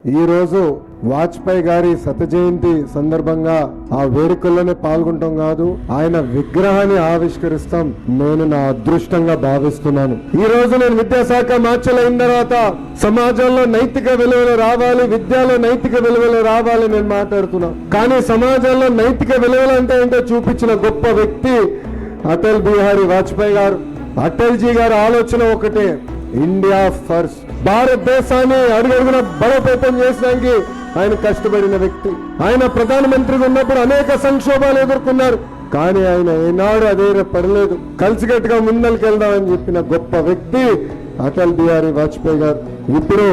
ఈ రోజు వాజ్పేయి గారి శత జయంతి సందర్భంగా ఆ వేడుకల్లోనే పాల్గొంటాం కాదు, ఆయన విగ్రహాన్ని ఆవిష్కరిస్తాం. నేను నా అదృష్టంగా భావిస్తున్నాను. ఈ రోజు నేను విద్యాశాఖ మార్చలు అయిన తర్వాత సమాజంలో నైతిక విలువలు రావాలి, విద్యలో నైతిక విలువలు రావాలి నేను మాట్లాడుతున్నా. కానీ సమాజంలో నైతిక విలువలు అంటే ఏంటో చూపించిన గొప్ప వ్యక్తి అటల్ బిహారీ వాజ్పేయి గారు. అటల్ జీ గారి ఆలోచన ఒకటే, ఇండియా ఫస్ట్. భారతదేశాన్ని అడుగడుగున బలోపేతం చేసడానికి ఆయన కష్టపడిన వ్యక్తి. ఆయన ప్రధానమంత్రిగా ఉన్నప్పుడు అనేక సంక్షోభాలు ఎదుర్కొన్నారు, కానీ ఆయన ఏనాడు అదే పడలేదు. కలిసికట్టుగా ముందరికెళ్దామని చెప్పిన గొప్ప వ్యక్తి అటల్ బిహారీ వాజ్పేయి గారు. ఇప్పుడు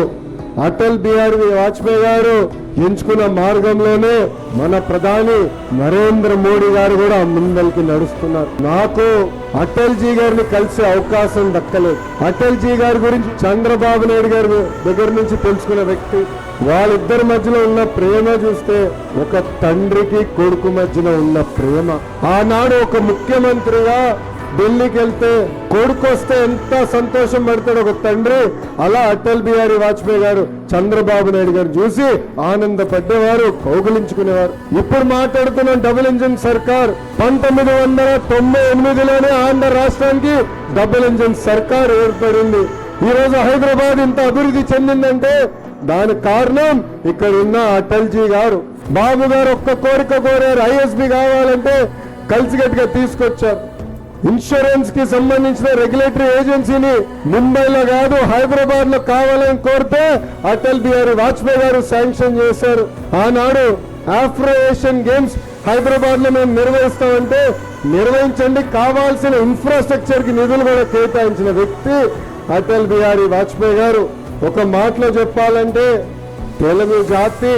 అటల్ బిహారీ వాజ్పేయి గారు ఎంచుకున్న మార్గంలోనే మన ప్రధాని నరేంద్ర మోడీ గారు కూడా ముందరికి నడుస్తున్నారు. నాకు అటల్ జీ గారిని కలిసే అవకాశం దక్కలేదు. అటల్ జీ గారి గురించి చంద్రబాబు నాయుడు గారి దగ్గర నుంచి తెలుసుకున్న వ్యక్తి. వాళ్ళిద్దరి మధ్యలో ఉన్న ప్రేమ చూస్తే ఒక తండ్రికి కొడుకు మధ్యలో ఉన్న ప్రేమ. ఆనాడు ఒక ముఖ్యమంత్రిగా ఢిల్లీకి వెళ్తే కొడుకు వస్తే ఎంత సంతోషం పడతాడు ఒక తండ్రి, అలా అటల్ బిహారీ వాజ్పేయి గారు చంద్రబాబు నాయుడు గారు చూసి ఆనందపడ్డేవారు, కౌగులించుకునేవారు. ఇప్పుడు మాట్లాడుతున్న డబుల్ ఇంజిన్ సర్కార్ 1998లోనే ఆంధ్ర రాష్ట్రానికి డబుల్ ఇంజిన్ సర్కార్ ఏర్పడింది. ఈ రోజు హైదరాబాద్ ఇంత అభివృద్ధి చెందిందంటే దానికి కారణం ఇక్కడ ఉన్న అటల్ జీ గారు. బాబు గారు ఒక్క కోరిక కోరారు, ఐఎస్బి కావాలంటే కలిసికట్టుగా తీసుకొచ్చారు. ఇన్సూరెన్స్ కి సంబంధించిన రెగ్యులేటరీ ఏజెన్సీని ముంబైలో కాదు హైదరాబాద్ లో కావాలని కోరితే అటల్ బిహారీ వాజ్పేయి గారు శాంక్షన్ చేశారు. ఆనాడు ఆఫ్రో ఏషియన్ గేమ్స్ హైదరాబాద్ లో మేము నిర్వహిస్తామంటే నిర్వహించండి, కావాల్సిన ఇన్ఫ్రాస్ట్రక్చర్ కి నిధులు కూడా కేటాయించిన వ్యక్తి అటల్ బిహారీ వాజ్పేయి గారు. ఒక మాటలో చెప్పాలంటే తెలుగు జాతి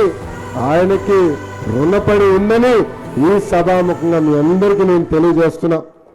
ఆయనకి రుణపడి ఉందని ఈ సభాముఖంగా మీ అందరికీ నేను తెలియజేస్తున్నా.